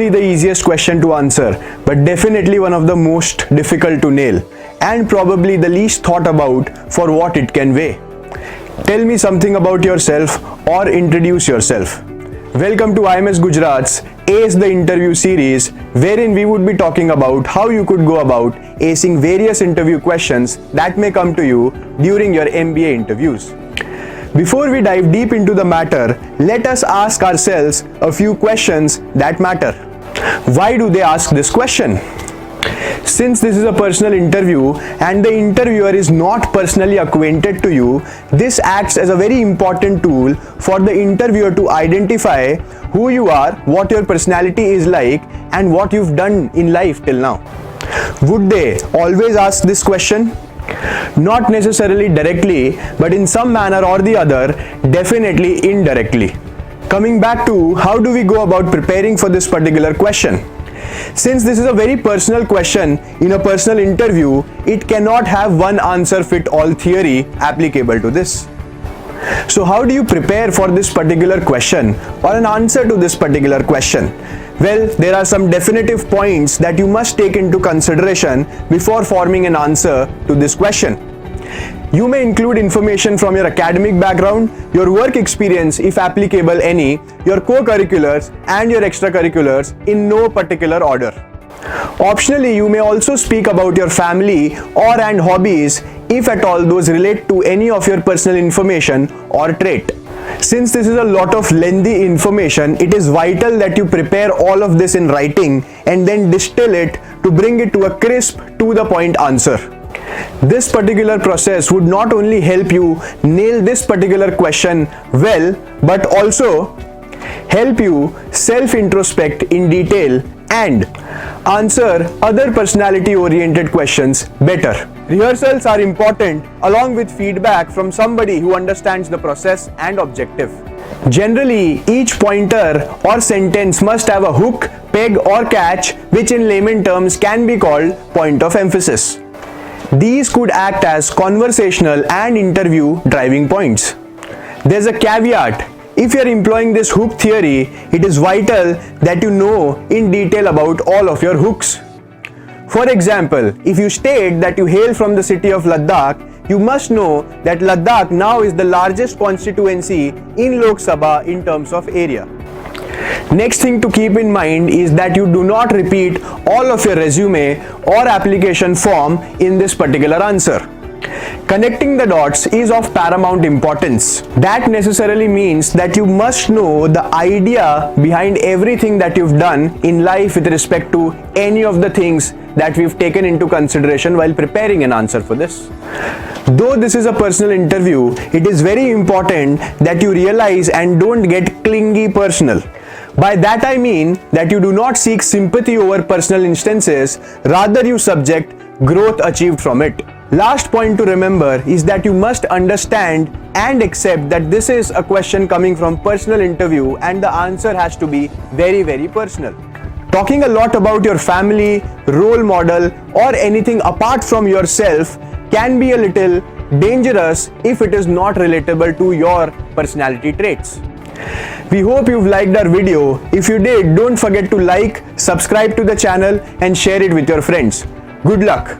probably the easiest question to answer, but definitely one of the most difficult to nail, and probably the least thought about for what it can weigh. Tell me something about yourself or introduce yourself. Welcome to IMS Gujarat's Ace the Interview series, wherein we would be talking about how you could go about acing various interview questions that may come to you during your MBA interviews. Before we dive deep into the matter, let us ask ourselves a few questions that matter. Why do they ask this question? Since this is a personal interview and the interviewer is not personally acquainted to you, this acts as a very important tool for the interviewer to identify who you are, what your personality is like, and what you've done in life till now. Would they always ask this question? Not necessarily directly, but in some manner or the other, definitely indirectly. Coming back to how do we go about preparing for this particular question? Since this is a very personal question in a personal interview, it cannot have one answer fit all theory applicable to this. So how do you prepare for this particular question or an answer to this particular question? Well, there are some definitive points that you must take into consideration before forming an answer to this question. You may include information from your academic background, your work experience if applicable any, your co-curriculars and your extracurriculars in no particular order. Optionally, you may also speak about your family and hobbies if at all those relate to any of your personal information or trait. Since this is a lot of lengthy information, it is vital that you prepare all of this in writing and then distill it to bring it to a crisp, to the point answer. This particular process would not only help you nail this particular question well, but also help you self-introspect in detail and answer other personality-oriented questions better. Rehearsals are important along with feedback from somebody who understands the process and objective. Generally, each pointer or sentence must have a hook, peg or catch, which in layman terms can be called point of emphasis. These could act as conversational and interview driving points. There's a caveat. If you are employing this hook theory, it is vital that you know in detail about all of your hooks. For example, if you state that you hail from the city of Ladakh, you must know that Ladakh now is the largest constituency in Lok Sabha in terms of area. Next thing to keep in mind is that you do not repeat all of your resume or application form in this particular answer. Connecting the dots is of paramount importance. That necessarily means that you must know the idea behind everything that you've done in life with respect to any of the things that we've taken into consideration while preparing an answer for this. Though this is a personal interview, it is very important that you realize and don't get clingy personal. By that I mean that you do not seek sympathy over personal instances, rather you subject growth achieved from it. Last point to remember is that you must understand and accept that this is a question coming from personal interview and the answer has to be very, very personal. Talking a lot about your family, role model or anything apart from yourself can be a little dangerous if it is not relatable to your personality traits. We hope you've liked our video. If you did, don't forget to like, subscribe to the channel and share it with your friends. Good luck!